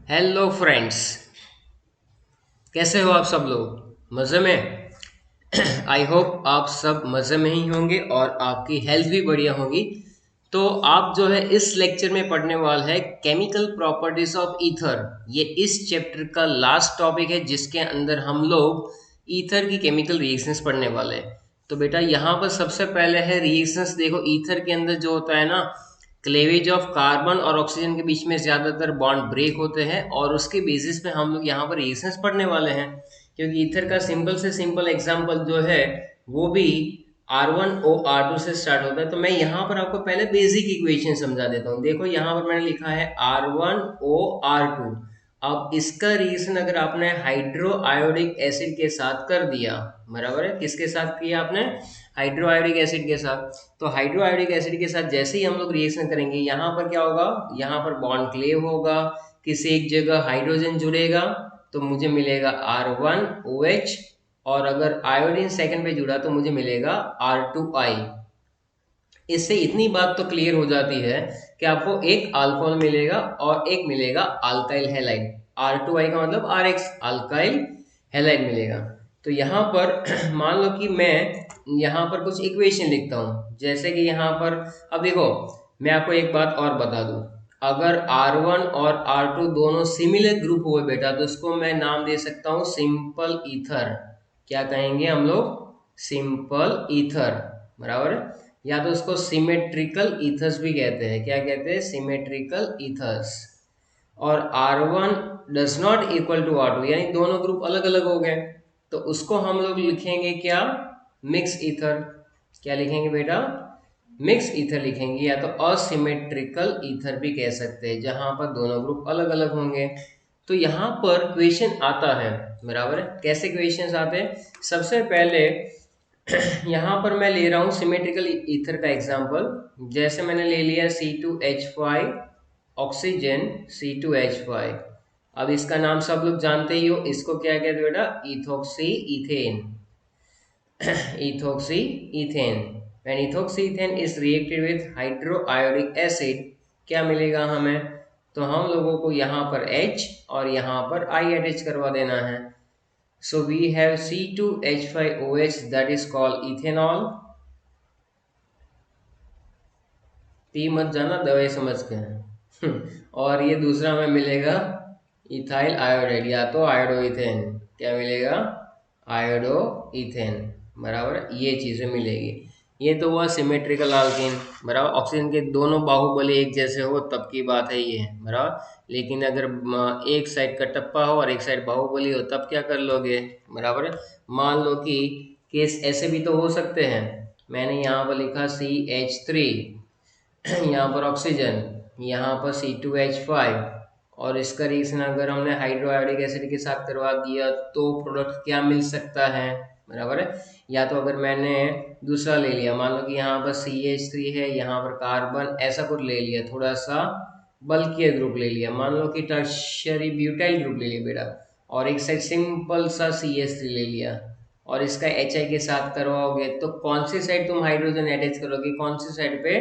Hello friends. कैसे हो आप सब लोग? मज़े में? आई होप आप सब मज़े में ही होंगे और आपकी हेल्थ भी बढ़िया होगी। तो आप जो है इस लेक्चर में पढ़ने वाला है केमिकल प्रॉपर्टीज ऑफ ईथर। ये इस चैप्टर का लास्ट टॉपिक है जिसके अंदर हम लोग ईथर की केमिकल रिएक्शंस पढ़ने वाले हैं। तो बेटा यहाँ पर सबसे पहले है रिएक्शंस। देखो ईथर के अंदर जो होता है ना, क्लेवेज ऑफ कार्बन और ऑक्सीजन के बीच में ज्यादातर बॉन्ड ब्रेक होते हैं और उसके बेसिस पे हम लोग यहाँ पर रिएक्शंस पढ़ने वाले हैं। क्योंकि ईथर का सिंपल से सिंपल एग्जांपल जो है वो भी R1O R2 से स्टार्ट होता है। तो मैं यहाँ पर आपको पहले बेसिक इक्वेशन समझा देता हूँ। देखो यहाँ पर मैंने लिखा है R1O R2। अब इसका रिएक्शन अगर आपने हाइड्रो आयोडिक एसिड के साथ कर दिया, बराबर है, किसके साथ किया आपने? हाइड्रो आयोडिक एसिड के साथ। तो हाइड्रो आयोडिक एसिड के साथ जैसे ही हम लोग रिएक्शन करेंगे, यहाँ पर क्या होगा? यहाँ पर बॉन्ड क्लेव होगा, किसी एक जगह हाइड्रोजन जुड़ेगा तो मुझे मिलेगा R1OH, और अगर आयोडीन सेकंड पे जुड़ा तो मुझे मिलेगा R2I। इससे इतनी बात तो क्लियर हो जाती है कि आपको एक अल्कोहल मिलेगा और एक मिलेगा अल्काइल हैलाइड। R2I का मतलब RX, अल्काइल हैलाइड मिलेगा। तो यहाँ पर मान लो कि मैं यहाँ पर कुछ इक्वेशन लिखता हूँ, जैसे कि यहाँ पर अब देखो, मैं आपको एक बात और बता दूँ। अगर R1 और R2 दोनों सिमिलर ग्रुप हुए बेटा, तो इसको मैं नाम दे सकता हूँ सिंपल ईथर। क्या कहेंगे हम लोग? सिंपल ईथर, बराबर है। या तो उसको सिमेट्रिकल ईथर्स भी कहते हैं। क्या कहते हैं? Symmetrical ethers. और R1 does not equal to R2, यानी दोनों ग्रुप अलग अलग हो गए, तो उसको हम लोग लिखेंगे क्या? Mix ether. क्या लिखेंगे बेटा? मिक्स ईथर लिखेंगे, या तो असिमेट्रिकल ईथर भी कह सकते हैं, जहां पर दोनों ग्रुप अलग अलग होंगे। तो यहाँ पर क्वेश्चन आता है, बराबर है। कैसे क्वेश्चन आते हैं? सबसे पहले यहाँ पर मैं ले रहा हूँ सिमेट्रिकल ईथर का एग्जांपल। जैसे मैंने ले लिया C2H5 ऑक्सीजन, C2H5। अब इसका नाम सब लोग जानते ही हो, इसको क्या कहते हैं बेटा? Ethoxy ethane. Ethoxy ethane. When ethoxy ethane is reacted with hydroiodic acid, क्या मिलेगा हमें? तो हम लोगों को यहाँ पर H और यहाँ पर I अटैच करवा देना है। So we have C2H5OH, that is called ethanol। P मत जाना, दवाई समझ के। और ये दूसरा में मिलेगा इथाइल आयोडाइड, या तो आयोडो इथेन। क्या मिलेगा? आयोडो इथेन, बराबर, ये चीजें मिलेगी। ये तो हुआ सिमेट्रिकल अल्कीन, बराबर। ऑक्सीजन के दोनों बाहुबली एक जैसे हो तब की बात है ये, बराबर। लेकिन अगर एक साइड कटप्पा हो और एक साइड बाहुबली हो तब क्या कर लोगे? बराबर है। मान लो कि केस ऐसे भी तो हो सकते हैं। मैंने यहाँ पर लिखा CH3, यहाँ पर ऑक्सीजन, यहाँ पर C2H5, और इसका रिएक्शन अगर हमने हाइड्रोआयोडिक एसिड के साथ करवा दिया तो प्रोडक्ट क्या मिल सकता है? बराबर है। या तो अगर मैंने दूसरा ले लिया, मान लो कि यहाँ पर CH3 है, यहाँ पर कार्बन, ऐसा कुछ ले लिया, थोड़ा सा बल्कि ग्रुप ले लिया, मान लो कि टर्शियरी ब्यूटाइल ग्रुप ले लिया बेटा, और एक साइड सिंपल सा CH3 ले लिया, और इसका HI के साथ करवाओगे तो कौन सी साइड तुम हाइड्रोजन अटैच करोगे? कौन सी साइड पे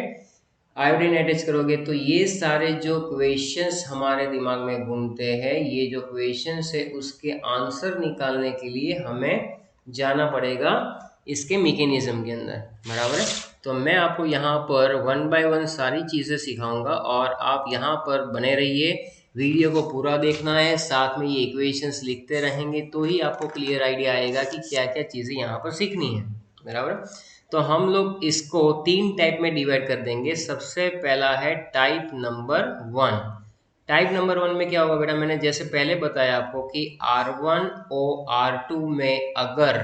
आयोडीन अटैच करोगे? तो ये सारे जो क्वेश्चंस हमारे दिमाग में घूमते हैं, ये जो क्वेश्चंस है उसके आंसर निकालने के लिए हमें जाना पड़ेगा इसके मैकेनिज्म के अंदर, बराबर है। तो मैं आपको यहाँ पर वन बाय वन सारी चीज़ें सिखाऊंगा और आप यहाँ पर बने रहिए। वीडियो को पूरा देखना है, साथ में ये इक्वेशंस लिखते रहेंगे तो ही आपको क्लियर आइडिया आएगा कि क्या क्या चीज़ें यहाँ पर सीखनी है, बराबर। तो हम लोग इसको तीन टाइप में डिवाइड कर देंगे। सबसे पहला है टाइप नंबर 1। टाइप नंबर 1 में क्या होगा बेटा? मैंने जैसे पहले बताया आपको कि R1O R2 में अगर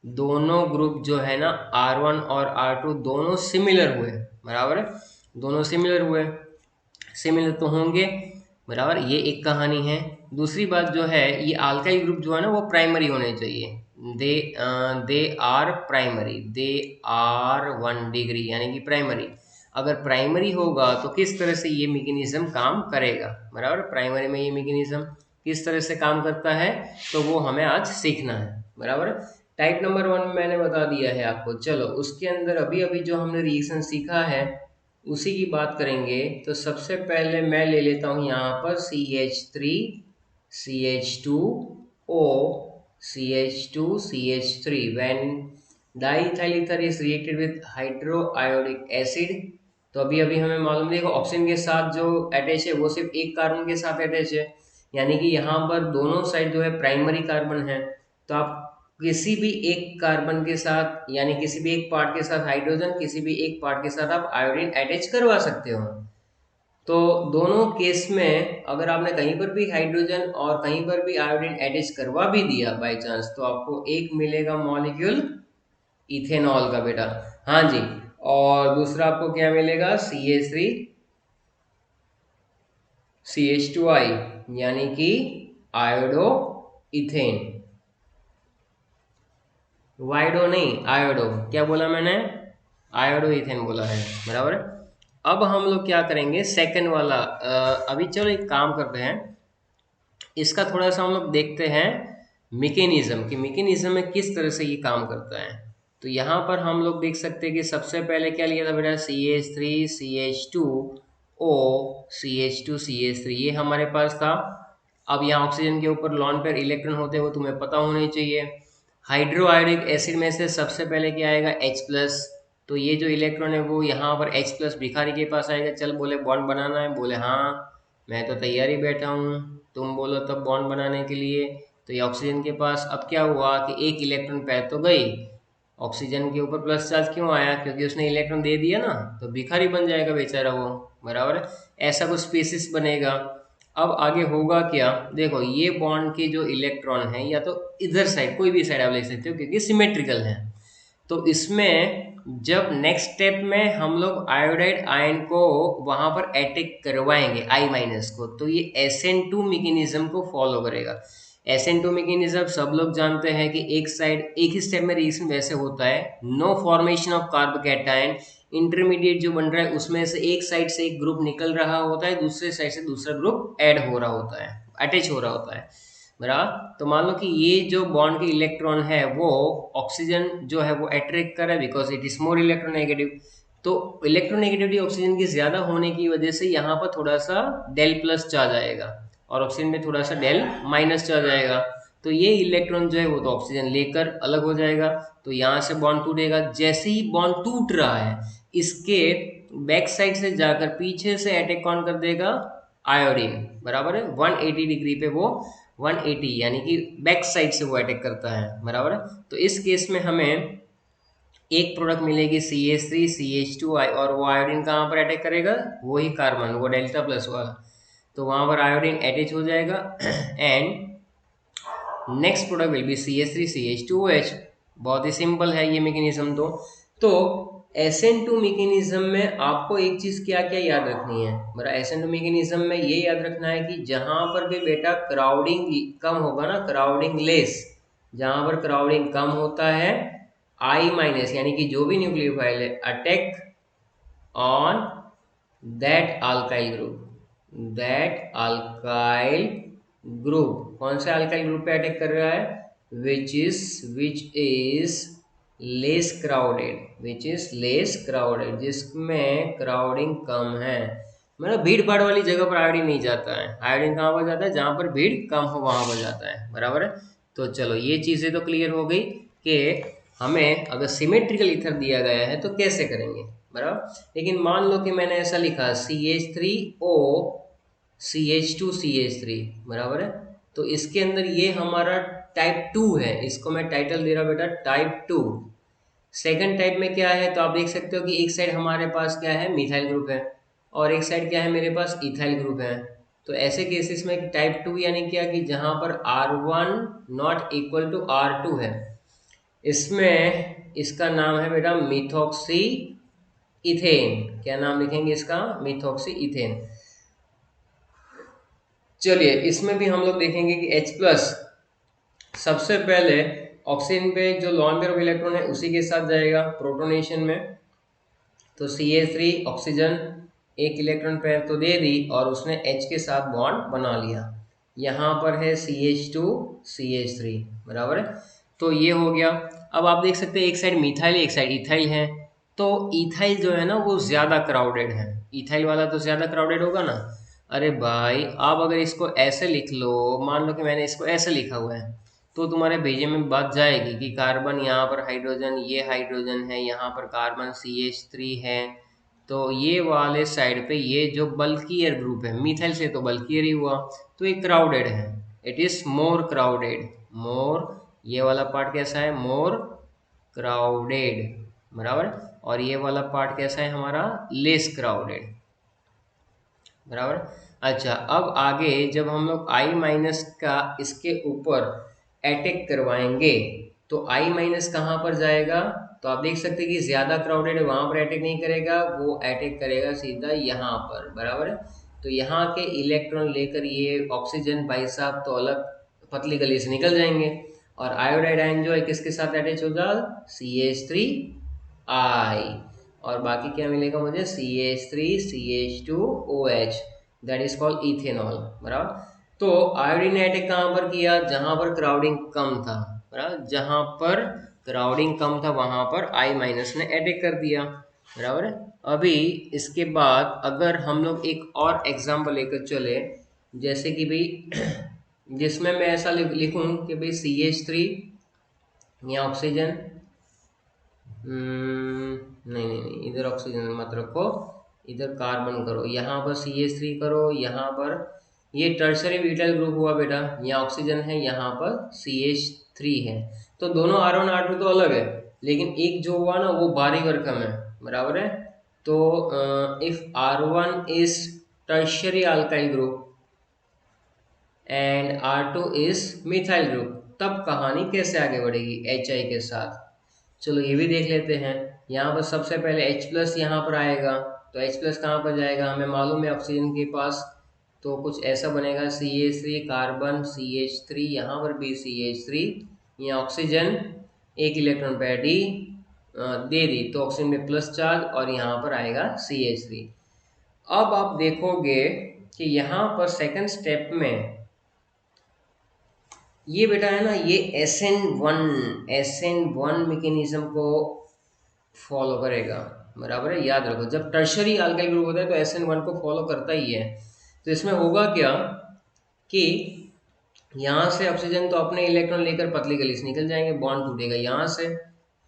दोनों ग्रुप जो है ना, R1 और R2 दोनों सिमिलर हुए, बराबर है, दोनों सिमिलर हुए, सिमिलर तो होंगे, बराबर, ये एक कहानी है। दूसरी बात जो है, ये अल्काइल ग्रुप जो है ना वो प्राइमरी होने चाहिए। They they are primary, they are 1 degree, यानी कि प्राइमरी। अगर प्राइमरी होगा तो किस तरह से ये मैकेनिज्म काम करेगा, बराबर। प्राइमरी में ये मैकेनिज्म किस तरह से काम करता है तो वो हमें आज सीखना है, बराबर। टाइप नंबर 1 मैंने बता दिया है आपको। चलो उसके अंदर अभी अभी जो हमने रिएक्शन सीखा है उसी की बात करेंगे। तो सबसे पहले मैं ले लेता हूँ यहाँ पर CH3 CH2O CH2 CH3 when diethyl ether is reacted with hydro iodic acid. तो अभी अभी हमें मालूम देखो ऑक्सीजन के साथ जो अटैच है वो सिर्फ एक कार्बन के साथ अटैच है, यानी कि यहाँ पर दोनों साइड जो है प्राइमरी कार्बन है। तो आप किसी भी एक कार्बन के साथ यानी किसी भी एक पार्ट के साथ हाइड्रोजन, किसी भी एक पार्ट के साथ आप आयोडीन अटैच करवा सकते हो। तो दोनों केस में अगर आपने कहीं पर भी हाइड्रोजन और कहीं पर भी आयोडीन अटैच करवा भी दिया बाय चांस, तो आपको एक मिलेगा मॉलिक्यूल इथेनॉल का बेटा। हाँ जी। और दूसरा आपको क्या मिलेगा CH3CH2I यानी कि आयोडो इथेन। वाइडो नहीं, आयोडो। क्या बोला मैंने? आयोडो इथेन बोला है, बराबर है। अब हम लोग क्या करेंगे सेकंड वाला, अभी चलो एक काम करते हैं, इसका थोड़ा सा हम लोग देखते हैं मैकेनिज्म कि मैकेनिज्म में किस तरह से ये काम करता है। तो यहाँ पर हम लोग देख सकते हैं कि सबसे पहले क्या लिया था बेटा, CH3CH2O CH2CH3, ये हमारे पास था। अब यहाँ ऑक्सीजन के ऊपर लॉन पेयर इलेक्ट्रॉन होते हैं, वो तुम्हें पता होने चाहिए। हाइड्रोआयोडिक एसिड में से सबसे पहले क्या आएगा, H+। तो ये जो इलेक्ट्रॉन है वो यहाँ पर H+ भिखारी के पास आएगा। चल बोले बॉन्ड बनाना है, बोले हाँ मैं तो तैयार ही बैठा हूँ, तुम बोलो तब बॉन्ड बनाने के लिए। तो ये ऑक्सीजन के पास अब क्या हुआ कि एक इलेक्ट्रॉन पैर तो गई, ऑक्सीजन के ऊपर प्लस चार्ज क्यों आया, क्योंकि उसने इलेक्ट्रॉन दे दिया ना, तो भिखारी बन जाएगा बेचारा वो, बराबर है। ऐसा कुछ स्पीसीज बनेगा। अब आगे होगा क्या, देखो ये बॉन्ड के जो इलेक्ट्रॉन है या तो इधर साइड कोई भी साइड आप ले सकते हो क्योंकि सिमेट्रिकल है। तो इसमें जब नेक्स्ट स्टेप में हम लोग आयोडाइड आयन को वहां पर अटैक करवाएंगे I- को, तो ये SN2 मैकेनिज्म को फॉलो करेगा। SN2 मैकेनिज्म सब लोग जानते हैं कि एक साइड एक ही स्टेप में रिएक्शन वैसे होता है, no formation of carbocation, intermediate जो बन रहा है उसमें से एक साइड से एक ग्रुप निकल रहा होता है, दूसरे साइड से दूसरा ग्रुप ऐड हो रहा होता है, अटैच हो रहा होता है, बराबर। तो मान लो कि ये जो बॉन्ड के इलेक्ट्रॉन है वो ऑक्सीजन जो है वो अट्रैक्ट कर रहा है because it is more electronegative. तो इलेक्ट्रोनेगेटिविटी ऑक्सीजन की ज्यादा होने की वजह से यहाँ पर थोड़ा सा डेल प्लस चार्ज आएगा और ऑक्सीजन में थोड़ा सा डेल माइनस चार्ज आएगा। तो ये इलेक्ट्रॉन जो है वो तो ऑक्सीजन लेकर अलग हो जाएगा। तो यहाँ से बॉन्ड टूटेगा, जैसे ही बॉन्ड टूट रहा है इसके बैक साइड से जाकर पीछे से अटैक कौन कर देगा, आयोडीन, बराबर है। 180 डिग्री पे वो 180 यानी कि बैक साइड से वो अटैक करता है, बराबर है। तो इस केस में हमें एक प्रोडक्ट मिलेगी CH3CH2I, और वो आयोडीन कहाँ पर अटैक करेगा, वही कार्बन, वो डेल्टा प्लस वाला, तो वहां पर आयोडीन अटैच हो जाएगा and next product will be CH3CH2OH। बहुत ही सिंपल है ये मैकेनिज्म। तो SN2 मैकेनिज्म में आपको एक चीज क्या क्या याद रखनी है, मेरा SN2 मैकेनिज्म में ये याद रखना है कि जहां पर भी बेटा क्राउडिंग कम होगा ना, क्राउडिंग लेस, जहां पर क्राउडिंग कम होता है I- यानी कि जो भी न्यूक्लियोफाइल है attack on that alkyl group, that alkyl group, कौन से अल्काइल ग्रुप पे अटैक कर रहा है, which is less crowded, which is less crowded, जिसमें क्राउडिंग कम है। मतलब भीड़ भाड़ वाली जगह पर आयोडीन नहीं जाता है, आयोडीन कहाँ पर जाता है, जहां पर भीड़ कम हो वहां पर जाता है, बराबर है। तो चलो ये चीजें तो क्लियर हो गई कि हमें अगर सिमेट्रिकल ईथर दिया गया है तो कैसे करेंगे, बराबर। लेकिन मान लो कि मैंने ऐसा लिखा CH3O CH2CH3, बराबर है। तो इसके अंदर ये हमारा टाइप 2 है, इसको मैं टाइटल दे रहा हूँ बेटा टाइप 2। सेकंड टाइप में क्या है, तो आप देख सकते हो कि एक साइड हमारे पास क्या है, मिथाइल ग्रुप है, और एक साइड क्या है मेरे पास, इथाइल ग्रुप है। तो ऐसे केसेस में टाइप 2 यानी क्या कि जहां पर R1 not equal to R2 है, इसमें इसका नाम है बेटा मिथॉक्सी इथेन। क्या नाम लिखेंगे इसका, मिथॉक्सी इथेन। चलिए इसमें भी हम लोग देखेंगे कि H+ सबसे पहले ऑक्सीजन पे जो लॉन पेयर ऑफ इलेक्ट्रॉन है उसी के साथ जाएगा प्रोटोनेशन में। तो CH3 ऑक्सीजन एक इलेक्ट्रॉन पेयर तो दे दी और उसने H के साथ बॉन्ड बना लिया। यहाँ पर है CH2 CH3, बराबर है। तो ये हो गया। अब आप देख सकते हैं एक साइड मिथाइल एक साइड इथाइल है, तो इथाइल जो है ना वो ज़्यादा क्राउडेड है, इथाइल वाला तो ज़्यादा क्राउडेड होगा ना। अरे भाई आप अगर इसको ऐसे लिख लो, मान लो कि मैंने इसको ऐसे लिखा हुआ है, तो तुम्हारे भेजे में बात जाएगी कि कार्बन यहाँ पर हाइड्रोजन, ये हाइड्रोजन है, यहाँ पर कार्बन CH3 है, तो ये वाले साइड पे ये जो बल्कियर ग्रुप है, मिथाइल से तो बल्कियर ही हुआ, तो ये क्राउडेड है, इट इज मोर क्राउडेड, मोर, ये वाला पार्ट कैसा है, मोर क्राउडेड, बराबर। और ये वाला पार्ट कैसा है हमारा, लेस क्राउडेड, बराबर। अच्छा अब आगे जब हम लोग आई माइनस का इसके ऊपर अटैक करवाएंगे, तो आई माइनस कहाँ पर जाएगा, तो आप देख सकते हैं कि ज्यादा क्राउडेड है, वहां पर अटैक नहीं करेगा, वो अटैक करेगा सीधा यहाँ पर, बराबर है। तो यहाँ के इलेक्ट्रॉन लेकर ये ऑक्सीजन भाई साहब तो अलग पतली गली से निकल जाएंगे, और आयोडाइड आयन जो है किसके साथ अटैच होगा, CH3I, और बाकी क्या मिलेगा मुझे, CH3CH2OH, that is called ethanol, बराबर। तो आयोडीन ने अटैक कहाँ पर किया, जहां पर क्राउडिंग कम था, बराबर, जहां पर क्राउडिंग कम था वहां पर आई माइनस ने अटैक कर दिया, बराबर है। अभी इसके बाद अगर हम लोग एक और एग्जांपल लेकर चले, जैसे कि भाई जिसमें मैं ऐसा लिखूं कि भाई CH3 या ऑक्सीजन, नहीं नहीं नहीं, इधर ऑक्सीजन मत रखो, इधर कार्बन करो, यहाँ पर CH3 करो, यहाँ पर ये टर्शरी ब्यूटाइल ग्रुप हुआ बेटा, यहाँ ऑक्सीजन है, यहाँ पर CH3 है, तो दोनों R1 R2 तो अलग है, लेकिन एक जो हुआ ना वो भारी भरकम है, बराबर है। तो if R1 is tertiary alkyl group and R2 is methyl group, तब कहानी कैसे आगे बढ़ेगी HI के साथ, चलो ये भी देख लेते हैं। यहाँ पर सबसे पहले H प्लस यहाँ पर आएगा, तो H प्लस कहाँ पर जाएगा, हमें मालूम है ऑक्सीजन के पास, तो कुछ ऐसा बनेगा CH3 कार्बन CH3, यहाँ पर भी CH3, यहाँ ऑक्सीजन एक इलेक्ट्रॉन पे D दे दी, तो ऑक्सीजन में प्लस चार्ज, और यहाँ पर आएगा CH3। अब आप देखोगे कि यहाँ पर सेकंड स्टेप में ये बेटा है ना, ये SN1 मैकेनिज्म को फॉलो करेगा, बराबर है, याद रखो जब टर्शरी अल्काइल ग्रुप होता है तो SN1 को फॉलो करता ही है। तो इसमें होगा क्या कि यहाँ से ऑक्सीजन तो अपने इलेक्ट्रॉन लेकर पतली गली से निकल जाएंगे, बॉन्ड टूटेगा यहाँ से,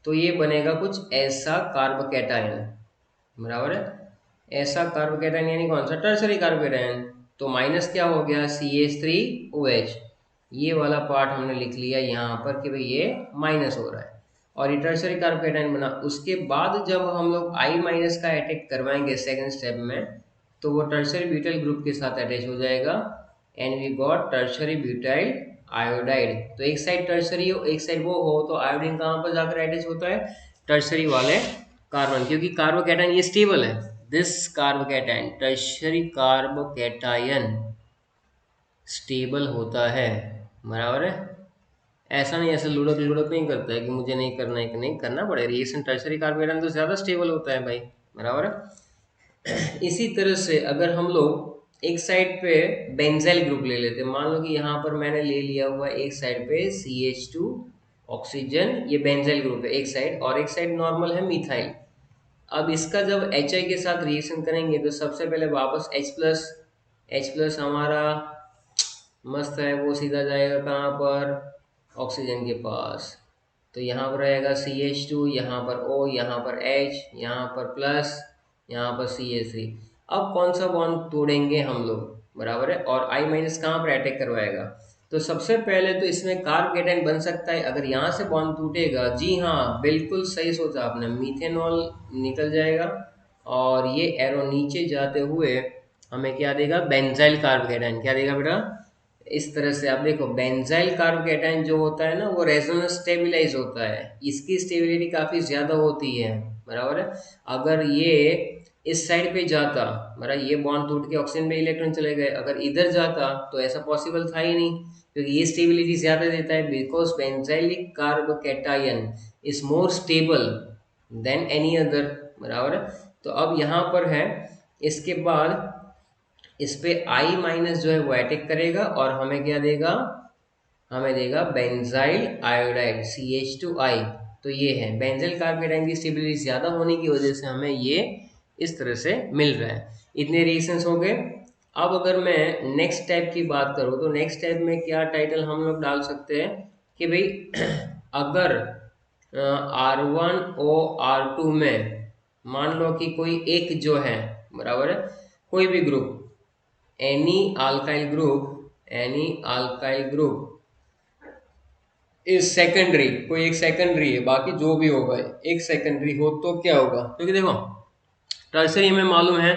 तो ये बनेगा कुछ ऐसा कार्बोकैटायन, बराबर है, ऐसा कार्बोकैटायन, यानी कौन सा, टर्शरी कार्बोकैटायन। तो माइनस क्या हो गया, CH3OH, ये वाला पार्ट हमने लिख लिया यहाँ पर कि भाई ये माइनस हो रहा है, और ये टर्शरी कार्बोकैटायन बना। उसके बाद जब हम लोग आई माइनस का अटैक करवाएंगे सेकेंड स्टेप में, तो वो टर्शरी ब्यूटाइल ग्रुप के साथ अटैच हो जाएगा, and we got tertiary butyl iodide. तो एक साइड टर्शरी हो एक साइड वो हो, तो आयोडीन कहाँ पर जाकर अटैच होता है, टर्शरी वाले कार्बन, क्योंकि कार्बोकैटायन ये स्टेबल है, this carbocation tertiary carbocation stable होता है, बराबर है। ऐसा नहीं, ऐसे लुढ़क लुढ़क नहीं करता है कि मुझे नहीं करना है, कि नहीं करना पड़ेगा, रिएक्शन टर्शरी कार्बोकैटायन तो ज़्यादा स्टेबल होता है भाई, बराबर है। इसी तरह से अगर हम लोग एक साइड पे बेंजाइल ग्रुप ले लेते हैं, मान लो कि यहाँ पर मैंने ले लिया हुआ एक साइड पे CH2 ऑक्सीजन, ये बेंजाइल ग्रुप है एक साइड, और एक साइड नॉर्मल है मिथाइल। अब इसका जब HI के साथ रिएक्शन करेंगे तो सबसे पहले वापस H प्लस हमारा मस्त है, वो सीधा जाएगा कहाँ पर, ऑक्सीजन के पास, तो यहाँ पर रहेगा CH2, यहाँ पर O, यहाँ पर H, यहाँ पर प्लस, यहाँ पर CH3। अब कौन सा बॉन्ड तोड़ेंगे हम लोग, बराबर है, और I माइनस कहाँ पर अटैक करवाएगा, तो सबसे पहले तो इसमें कार्बोकेटाइन बन सकता है अगर यहाँ से बॉन्ड टूटेगा, जी हाँ बिल्कुल सही सोचा आपने, मीथेनॉल निकल जाएगा, और ये एरो नीचे जाते हुए हमें क्या देगा, बेंजाइल कार्बोकेटाइन, क्या देगा बेटा, इस तरह से आप देखो बेंजाइल कार्बोकैटायन जो होता है ना वो रेजोनेंस स्टेबिलाईज होता है, इसकी स्टेबिलिटी काफी ज्यादा होती है, बराबर है। अगर ये इस साइड पे जाता, बराबर, ये बॉन्ड टूट के ऑक्सीजन में इलेक्ट्रॉन चले गए, अगर इधर जाता तो ऐसा पॉसिबल था ही नहीं, क्योंकि ये स्टेबिलिटी ज्यादा देता है, because benzylic carbocation is more stable then any other, बराबर है। तो अब यहाँ पर है, इसके बाद इस पे आई माइनस जो है वो अटैक करेगा, और हमें क्या देगा, हमें देगा बेंजाइल आयोडाइड CH2I, तो ये है बेंजील कार्बोकेटाइन की स्टेबिलिटी ज़्यादा होने की वजह से हमें ये इस तरह से मिल रहा है। इतने रिएक्शंस हो गए। अब अगर मैं नेक्स्ट टाइप की बात करूँ तो नेक्स्ट टाइप में क्या टाइटल हम लोग डाल सकते हैं कि भाई अगर R1O R2 में मान लो कि कोई एक जो है बराबर है, कोई भी group any alkyl group is secondary, कोई एक सेकेंडरी है, बाकी जो भी होगा एक सेकेंडरी हो तो क्या होगा, क्योंकि देखो टर्सरी हमें मालूम है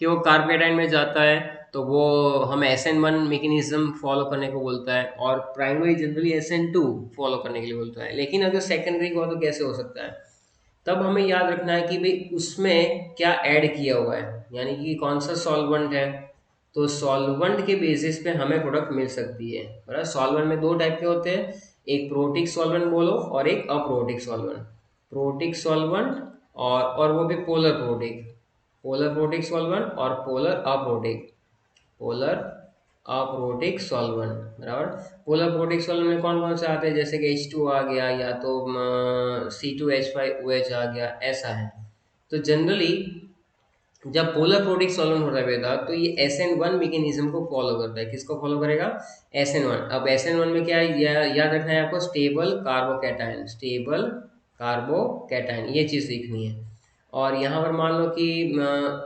कि वो कार्बोकेटाइन में जाता है तो वो हमें SN1 मैकेनिज्म फॉलो करने को बोलता है और प्राइमरी जनरली SN2 फॉलो करने के लिए बोलता है। लेकिन अगर सेकेंडरी को तो कैसे हो सकता है, तब हमें याद रखना है कि भाई उसमें क्या ऐड किया हुआ है, यानी कि कौन सा सॉल्वेंट है। तो सॉल्वेंट के बेसिस पे हमें प्रोडक्ट मिल सकती है, बराबर। सॉल्वेंट में दो टाइप के होते हैं, एक प्रोटिक सॉल्वेंट बोलो और एक अप्रोटिक सॉल्वेंट। प्रोटिक सॉल्वेंट और वो भी पोलर प्रोटिक सॉल्वेंट और पोलर अप्रोटिक सॉल्वेंट, बराबर। पोलर प्रोटिक सॉल्वेंट में कौन कौन से आते हैं, जैसे कि H2 आ गया या तो C2H5OH आ गया, ऐसा है। तो जनरली जब पोलर प्रोटिक सॉल्वेंट होता है बेटा तो ये SN1 मैकेनिज्म को फॉलो करता है। किसको फॉलो करेगा, SN1। अब SN1 में क्या है, याद रखना है आपको, स्टेबल कार्बोकैटायन, ये चीज़ सीखनी है। और यहाँ पर मान लो कि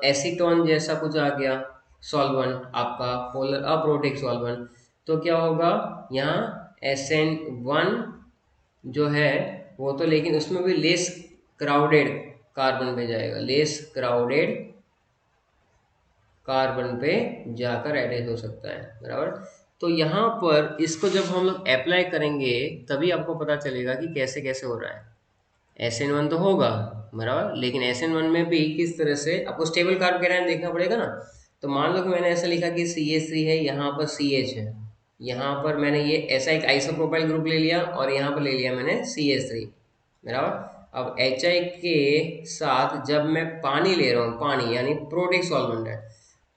एसीटोन जैसा कुछ आ गया सॉल्वेंट आपका, पोलर अप्रोटिक सॉल्वेंट, तो क्या होगा यहाँ SN1 जो है वो तो, लेकिन उसमें भी लेस क्राउडेड कार्बन पे जाएगा, लेस क्राउडेड कार्बन पे जाकर अटैच हो सकता है, बराबर। तो यहाँ पर इसको जब हम लोग अप्लाई करेंगे तभी आपको पता चलेगा कि कैसे कैसे हो रहा है। SN1 तो होगा, बराबर, लेकिन SN1 में भी किस तरह से आपको स्टेबल कार्बोकेटायन देखना पड़ेगा ना। तो मान लो कि मैंने ऐसा लिखा कि CH3 है, यहाँ पर CH है, यहाँ पर मैंने ये ऐसा एक आइसोप्रोपाइल ग्रुप ले लिया और यहाँ पर ले लिया मैंने CH3, बराबर। अब HI के साथ जब मैं पानी ले रहा हूँ, पानी यानी प्रोटिक सॉल्वेंट है,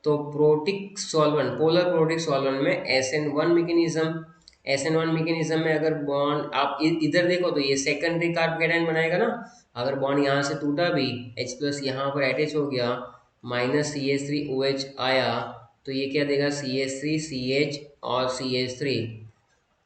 तो protic solvent, polar protic solvent में SN1 मैकेनिज्म में अगर बॉन्ड आप इधर देखो तो ये सेकेंडरी कार्बोकेटायन बनाएगा ना। अगर बॉन्ड यहाँ से टूटा भी, H प्लस यहाँ पर अटैच हो गया, माइनस CH3OH आया, तो ये क्या देगा, CH3CH और CH3,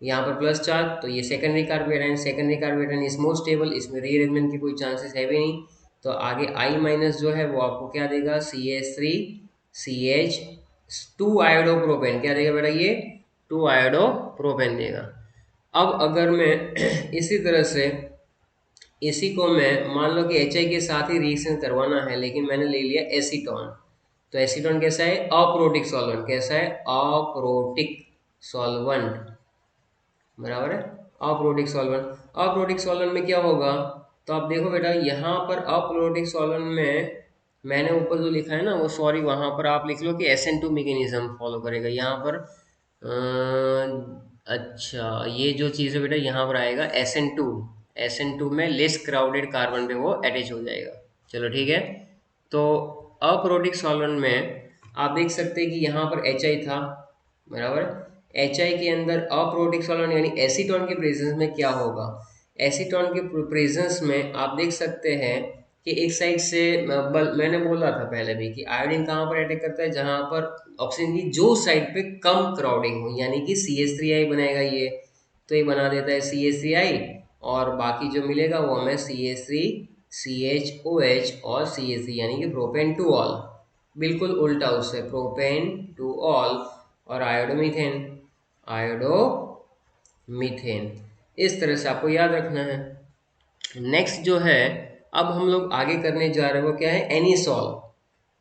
यहाँ पर प्लस चार्ज, तो ये secondary carbocation is more stable, इसमें रीअरेंजमेंट के कोई चांसेस है भी नहीं। तो आगे I माइनस जो है वो आपको क्या देगा, CH3CH2 आयोडोप्रोपेन, क्या देगा बेटा, ये 2 आयोडोप्रोपेन देगा। अब अगर मैं इसी तरह से इसी को मैं मान लो कि HI के साथ ही रिएक्शन करवाना है, लेकिन मैंने ले लिया एसीटोन। तो एसीटोन कैसा है, अप्रोटिक सॉल्वेंट, कैसा है, अप्रोटिक सॉल्वेंट, बराबर है, अप्रोटिक सॉल्वेंट में क्या होगा, तो आप देखो बेटा यहाँ पर अप्रोटिक सॉल्वेंट में मैंने ऊपर जो लिखा है ना वो, सॉरी वहाँ पर आप लिख लो कि SN2 मैकेनिज्म फॉलो करेगा यहाँ पर। अच्छा ये जो चीज़ है बेटा यहाँ पर आएगा SN2 में लेस क्राउडेड कार्बन पे वो अटैच हो जाएगा। चलो ठीक है। तो अप्रोटिक सॉल्वेंट में आप देख सकते हैं कि यहाँ पर HI था, बराबर। HI के अंदर अप्रोटिक सॉल्वेंट यानी एसीटोन के प्रेजेंस में क्या होगा, एसीटोन के प्रेजेंस में आप देख सकते हैं कि एक साइड से मैंने बोला था पहले भी कि आयोडीन कहाँ पर अटैक करता है, जहाँ पर ऑक्सीजन की जो साइड पे कम क्राउडिंग हो, यानी कि CH3I बनाएगा ये, तो ये बना देता है CH3I, और बाकी जो मिलेगा वो हमें CH3 CHOH और CH3 यानी कि प्रोपेन टू ऑल, बिल्कुल उल्टा उससे, प्रोपेन टू ऑल और आयोडोमीथेन। इस तरह से आपको याद रखना है। नेक्स्ट जो है अब हम लोग आगे करने जा रहे हैं वो क्या है, एनीसॉल।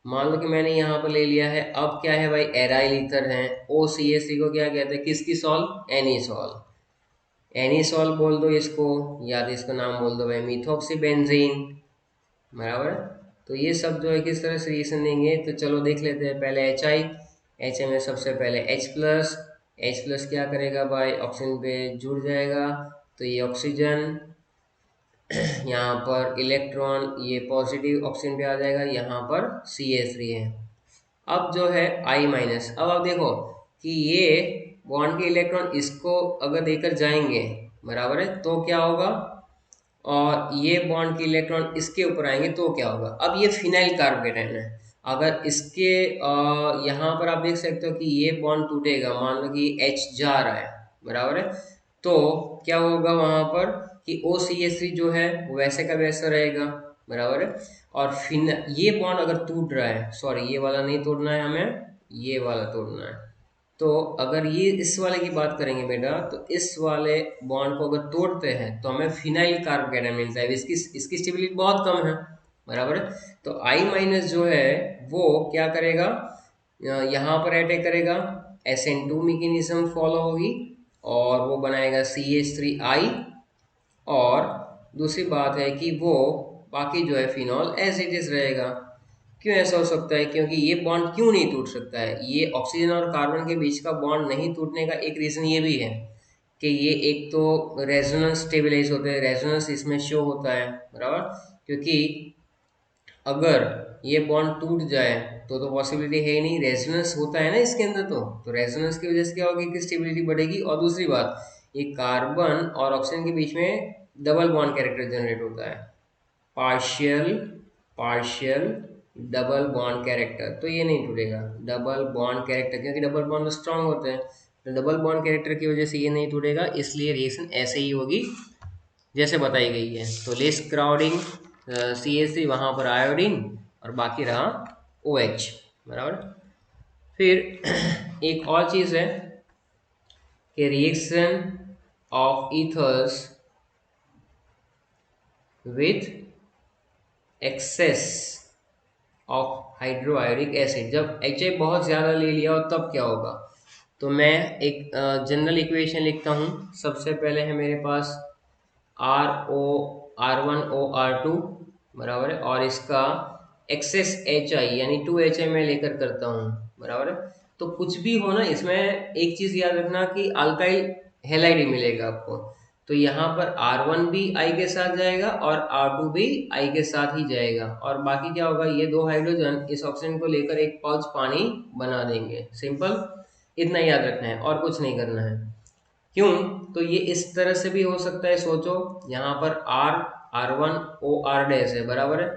मान लो कि मैंने यहाँ पर ले लिया है, अब क्या है भाई, एराइल ईथर है, OCH3 को क्या कहते हैं, किसकी सॉल, एनीसॉल। एनीसॉल बोल दो इसको, या तो इसका नाम बोल दो भाई मिथॉक्सीबेंजीन, बराबर। तो ये सब जो है किस तरह से रिएक्शन देंगे, तो चलो देख लेते हैं। पहले HI में सबसे पहले H प्लस क्या करेगा भाई, ऑक्सीजन पे जुड़ जाएगा, तो ये ऑक्सीजन, यहाँ पर इलेक्ट्रॉन ये पॉजिटिव ऑक्सीजन पे आ जाएगा, यहाँ पर CH3 है। अब जो है I माइनस, अब आप देखो कि ये बॉन्ड के इलेक्ट्रॉन इसको अगर देकर जाएंगे, बराबर है, तो क्या होगा, और ये बॉन्ड के इलेक्ट्रॉन इसके ऊपर आएंगे तो क्या होगा। अब ये फिनाइल कार्बोकेटायन है, अगर इसके यहाँ पर आप देख सकते हो कि ये बॉन्ड टूटेगा, मान लो कि H जा रहा है, बराबर है, तो क्या होगा वहां पर कि OCH3 जो है वो वैसे का वैसा रहेगा, बराबर है। और फिन ये बॉन्ड अगर टूट रहा है, सॉरी ये वाला नहीं तोड़ना है हमें, ये वाला तोड़ना है। तो अगर ये इस वाले की बात करेंगे बेटा, तो इस वाले बॉन्ड को अगर तोड़ते हैं तो हमें फिनाइल कार्बोकेटायन मिलता है, इसकी स्टेबिलिटी बहुत कम है, बराबर है। तो I माइनस जो है वो क्या करेगा, यहाँ पर अटैक करेगा, SN2 मैकेनिज्म फॉलो होगी और वो बनाएगा CH3I। और दूसरी बात है कि वो बाकी जो है फिनॉल एज इट इज रहेगा। क्यों ऐसा हो सकता है, क्योंकि ये बॉन्ड क्यों नहीं टूट सकता है, ये ऑक्सीजन और कार्बन के बीच का बॉन्ड नहीं टूटने का एक रीज़न ये भी है कि ये एक तो रेजोनेंस स्टेबलाइज होते हैं, रेजोनेंस इसमें शो होता है, बराबर। क्योंकि अगर ये बॉन्ड टूट जाए तो पॉसिबिलिटी है ही नहीं, रेजोनेंस होता है ना इसके अंदर, तो रेजोनेंस की वजह से क्या होगी कि स्टेबिलिटी बढ़ेगी। और दूसरी बात, ये कार्बन और ऑक्सीजन के बीच में डबल बॉन्ड कैरेक्टर जनरेट होता है, partial partial double bond character, तो ये नहीं टूटेगा डबल बॉन्ड कैरेक्टर, क्योंकि डबल बॉन्ड स्ट्रांग होते हैं, तो डबल बॉन्ड कैरेक्टर की वजह से ये नहीं टूटेगा, इसलिए रिएक्शन ऐसे ही होगी जैसे बताई गई है। तो लेस क्राउडिंग CH3, वहाँ पर आयोडीन और बाकी रहा OH, बराबर। फिर एक और चीज़ है कि reaction of ethers with access of hydroiodic acid, जब HI बहुत ज़्यादा ले लिया हो तब क्या होगा। तो मैं एक जनरल इक्वेशन लिखता हूँ। सबसे पहले है मेरे पास R1O R2, बराबर है, और इसका एक्सेस HI यानी 2HI मैं लेकर करता हूँ, बराबर है। तो कुछ भी हो ना, इसमें एक चीज़ याद रखना कि अल्काइल हेलाइड ही मिलेगा आपको। तो यहाँ पर R1 भी I के साथ जाएगा और R2 भी I के साथ ही जाएगा, और बाकी क्या होगा, ये दो हाइड्रोजन इस ऑक्सीजन को लेकर एक पाउच पानी बना देंगे। सिंपल, इतना याद रखना है और कुछ नहीं करना है। क्यों, तो ये इस तरह से भी हो सकता है, सोचो यहाँ पर R1O R डैश है, बराबर है।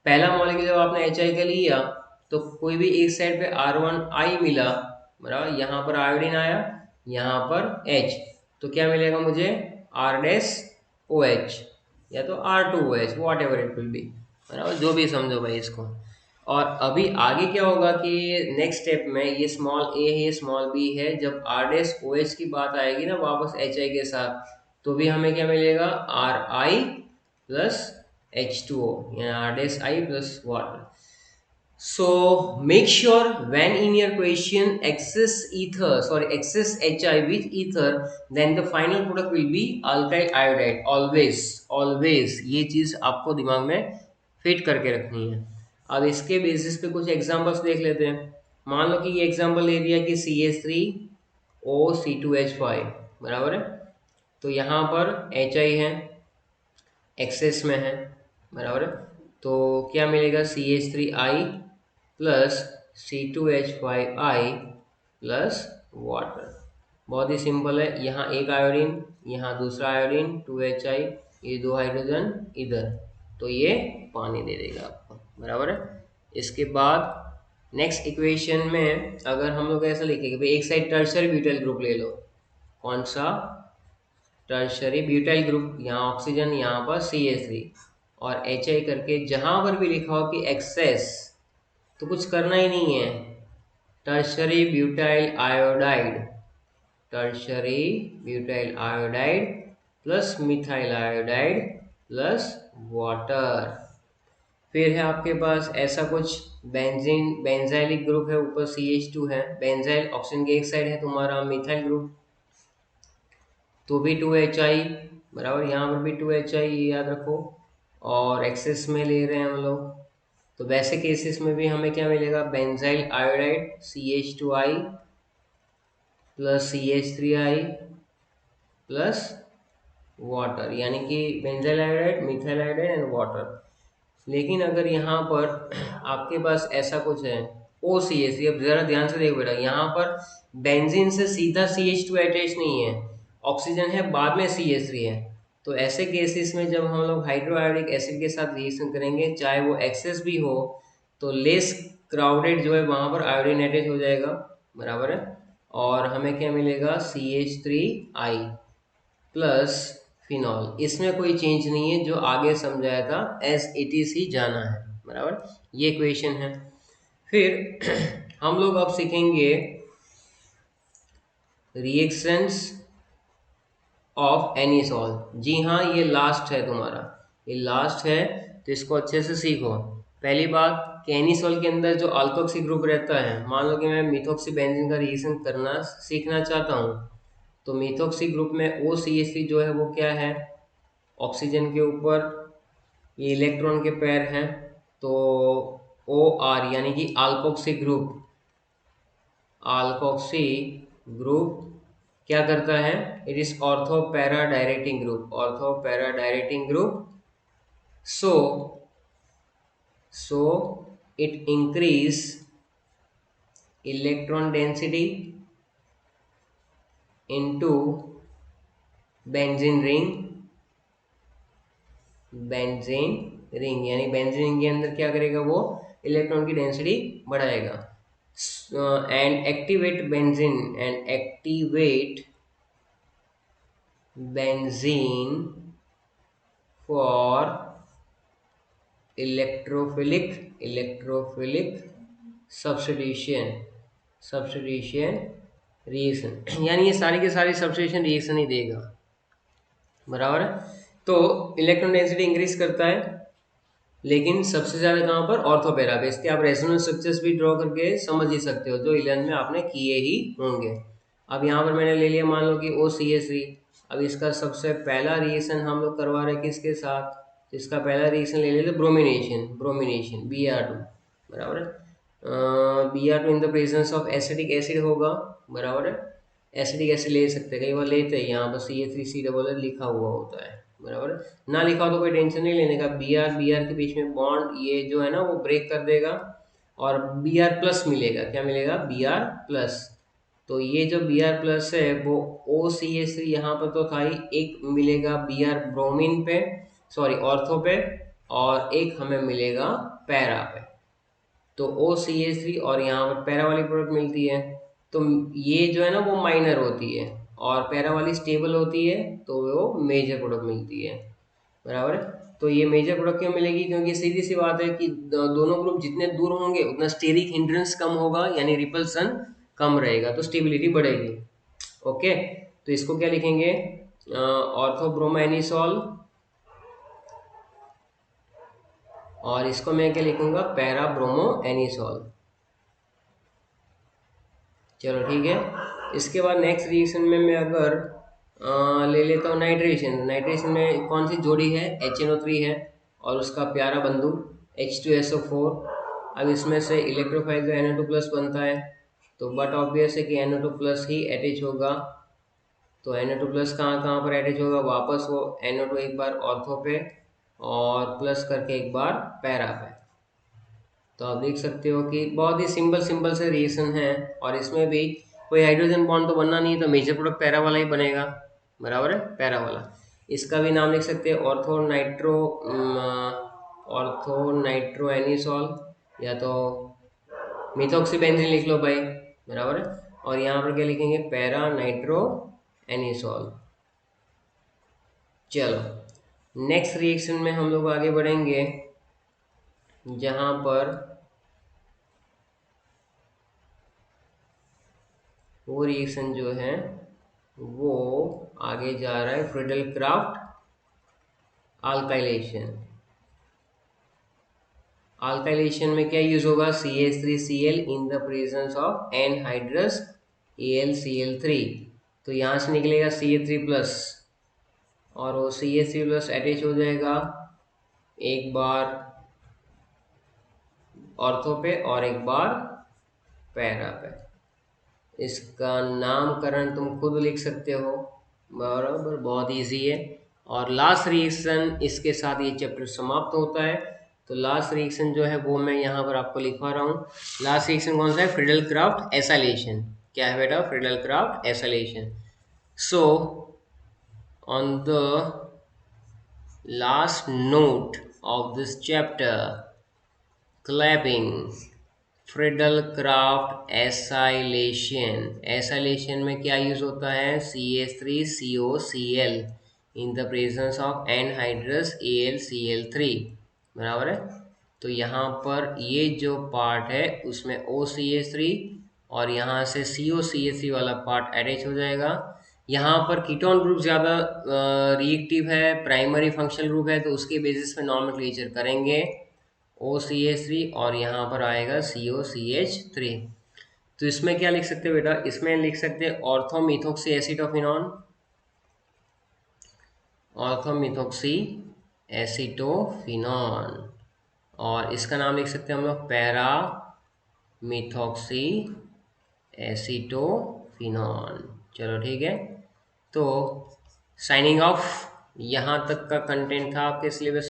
पहला मॉलिक्यूल जब आपने HI का लिया तो कोई भी एक साइड पे R1I मिला, बराबर, यहाँ पर आयोडीन आया, यहाँ पर H, तो क्या मिलेगा मुझे, R डैश OH या तो R2OH, what ever it will be, बराबर, जो भी समझो भाई इसको। और अभी आगे क्या होगा कि नेक्स्ट स्टेप में ये स्मॉल a है, स्मॉल b है, जब R डैश OH की बात आएगी ना वापस HI के साथ, तो भी हमें क्या मिलेगा, RI प्लस H2O, यानी R dash I plus water. So make sure when in your question excess HI with ether, then the final product will be alkyl iodide. Always ये चीज आपको दिमाग में फिट करके रखनी है। अब इसके बेसिस पे कुछ एग्जांपल्स देख लेते हैं। मान लो कि ये एग्जांपल ले दिया कि CH3O C2H5, बराबर है। तो यहाँ पर HI है, एक्सेस में है, बराबर है। तो क्या मिलेगा, CH3I plus C2H5I plus water. बहुत ही सिंपल है, यहाँ एक आयोडीन, यहाँ दूसरा आयोडीन, 2HI, ये दो हाइड्रोजन इधर, तो ये पानी दे देगा आपको, बराबर है। इसके बाद नेक्स्ट इक्वेशन में अगर हम लोग ऐसा लिखेंगे, भाई एक साइड टर्शियरी ब्यूटाइल ग्रुप ले लो, कौन सा, टर्शरी ब्यूटाइल ग्रुप, यहाँ ऑक्सीजन, यहाँ पर CH3 और HI करके जहां पर भी लिखा हो कि एक्सेस, तो कुछ करना ही नहीं है, tertiary butyl iodide, tertiary butyl iodide plus methyl iodide plus water. फिर है आपके पास ऐसा कुछ बेंजीन, बेंजाइलिक ग्रुप है, ऊपर CH2 है, बेंजाइल ऑक्सीजन के एक साइड है तुम्हारा मिथाइल ग्रुप, तो भी 2HI, बराबर, यहाँ पर भी 2HI, ये याद रखो, और एक्सेस में ले रहे हैं हम लोग। तो वैसे केसेस में भी हमें क्या मिलेगा, benzyl iodide CH2I plus CH3I plus water, यानी कि benzyl iodide, methyl iodide and water. लेकिन अगर यहाँ पर आपके पास ऐसा कुछ है OCH3, अब जरा ध्यान से देखो बेटा, यहाँ पर बेंजीन से सीधा CH2 अटैच नहीं है, ऑक्सीजन है बाद में CH3 है, तो ऐसे केसेस में जब हम लोग हाइड्रोआयोडिक एसिड के साथ रिएक्शन करेंगे, चाहे वो एक्सेस भी हो, तो लेस क्राउडेड जो है वहां पर आयोडीन अटैच हो जाएगा, बराबर है। और हमें क्या मिलेगा, CH3I प्लस फिनॉल। इसमें कोई चेंज नहीं है, जो आगे समझाया था एज इट इज ही जाना है, बराबर। ये क्वेश्चन है। फिर हम लोग अब सीखेंगे रिएक्शंस ऑफ एनिसॉल। जी हाँ, ये लास्ट है तुम्हारा, ये लास्ट है, तो इसको अच्छे से सीखो। पहली बात कि एनिसॉल के अंदर जो अल्कोक्सी ग्रुप रहता है, मान लो कि मैं मिथॉक्सी बेंजीन का रिएक्शन करना सीखना चाहता हूँ, तो मिथॉक्सी ग्रुप में OCH3 जो है वो क्या है, ऑक्सीजन के ऊपर ये इलेक्ट्रॉन के पैर हैं, तो OR यानी कि अल्कोक्सी ग्रुप, अल्कोक्सी ग्रुप क्या करता है, it is ortho para directing group, ortho para directing group. So so it increase electron density into benzene ring, benzene ring यानी बेंजीन रिंग के अंदर क्या करेगा, वो इलेक्ट्रॉन की डेंसिटी बढ़ाएगा। And activate benzene, and activate benzene for electrophilic substitution reaction. यानी ये सारी के सारी सब्स्टिट्यूशन रिएक्शन ही देगा, बराबर है। तो इलेक्ट्रॉन डेंसिटी इंक्रीज करता है, लेकिन सबसे ज्यादा कहाँ पर, ऑर्थोपेरा पे। इसके आप रेजोनेंस स्ट्रक्चर्स भी ड्रॉ करके समझ ही सकते हो, जो 11 में आपने किए ही होंगे। अब यहाँ पर मैंने ले लिया, मान लो कि OCH3। अब इसका सबसे पहला रिएक्शन हम लोग करवा रहे हैं किसके साथ, तो इसका पहला रिएक्शन ले लेते ब्रोमिनेशन Br2, बराबर है। Br2 in the presence of acetic acid होगा, बराबर है। एसिटिक एसिड ले सकते हैं, कई बार लेते हैं, यहाँ पर CH3C लिखा हुआ होता है, बराबर है। ना लिखा हो तो कोई टेंशन नहीं लेने का। Br के बीच में बॉन्ड ये जो है ना वो ब्रेक कर देगा, और Br प्लस मिलेगा, क्या मिलेगा, Br प्लस। तो ये जो Br प्लस है वो OCH3 यहाँ पर तो था ही, एक मिलेगा Br ब्रोमीन पे, सॉरी ऑर्थो पे, और एक हमें मिलेगा पैरा पे। तो OCH3 और यहाँ पर पैरा वाली प्रोडक्ट मिलती है, तो ये जो है ना वो माइनर होती है, और पैरा वाली स्टेबल होती है, तो वो मेजर प्रोडक्ट मिलती है, बराबर है। तो ये मेजर प्रोडक्ट क्यों मिलेगी, क्योंकि सीधी सी बात है कि दोनों ग्रुप जितने दूर होंगे उतना स्टेरिक हिंड्रेंस कम होगा, यानी रिपल्सन कम रहेगा, तो स्टेबिलिटी बढ़ेगी। ओके, तो इसको क्या लिखेंगे, ऑर्थोब्रोमाइनिसॉल, और इसको मैं क्या लिखूंगा, पैरा ब्रोमो एनिसॉल। चलो ठीक है। इसके बाद नेक्स्ट रिएक्शन में मैं अगर ले लेता हूँ नाइट्रेशन में कौन सी जोड़ी है, HNO3 है, और उसका प्यारा बंधु H2SO4। अब इसमें से इलेक्ट्रोफाइल जो NO2 प्लस बनता है, तो बट ऑब्वियस है कि NO2 प्लस ही अटैच होगा। तो NO2 प्लस कहाँ कहाँ पर अटैच होगा, वापस वो NO2 एक बार ऑर्थो पे, और प्लस करके एक बार पैरा पे। तो आप देख सकते हो कि बहुत ही सिंपल से रिएक्शन है, और इसमें भी कोई हाइड्रोजन बॉन्ड तो बनना नहीं है, तो मेजर प्रोडक्ट पैरा वाला ही बनेगा, बराबर है, पैरा वाला। इसका भी नाम लिख सकते हैं ऑर्थो नाइट्रो एनिसॉल, या तो मिथॉक्सी बेंजीन लिख लो भाई, बराबर है। और यहाँ पर क्या लिखेंगे, पैरा नाइट्रो एनिसॉल। चलो नेक्स्ट रिएक्शन में हम लोग आगे बढ़ेंगे, जहां पर वो रिएक्शन जो है वो आगे जा रहा है, फ्रीडल क्राफ्ट अल्काइलेशन। अल्काइलेशन में क्या यूज होगा, CH3Cl in the presence of anhydrous AlCl3। तो यहां से निकलेगा CH3 प्लस, और वो CH3 प्लस अटैच हो जाएगा एक बार ऑर्थो पे और एक बार पैरा पे। इसका नामकरण तुम खुद लिख सकते हो, बराबर, बहुत इजी है। और लास्ट रिएक्शन, इसके साथ ये चैप्टर समाप्त होता है। तो लास्ट रिएक्शन जो है वो मैं यहाँ पर आपको लिखवा रहा हूँ। लास्ट रिएक्शन कौन सा है, फ्रीडल क्राफ्ट एसाइलेशन। क्या है बेटा, Friedel Crafts acylation. So on the last note of this chapter, clapping, Friedel Crafts acylation. Acylation में क्या यूज होता है, CH3COCl in the presence of anhydrous AlCl3, बराबर है। तो यहाँ पर ये जो पार्ट है उसमें OCH3 और यहाँ से COCH3 वाला पार्ट अटैच हो जाएगा। यहाँ पर कीटोन ग्रुप ज़्यादा रिएक्टिव है, प्राइमरी फंक्शनल ग्रुप है, तो उसके बेसिस पे नॉमेनक्लेचर करेंगे OCH3 और यहाँ पर आएगा COCH3। तो इसमें क्या लिख सकते हैं बेटा, इसमें लिख सकते हैं ऑर्थोमिथोक्सी एसिटोफिनॉन, ऑर्थोमिथोक्सी एसिटोफिनॉन, और इसका नाम लिख सकते हैं हम लोग पैरा मिथोक्सी एसिटोफिनॉन। चलो ठीक है, तो साइनिंग ऑफ। यहाँ तक का कंटेंट था आपके सिलेबस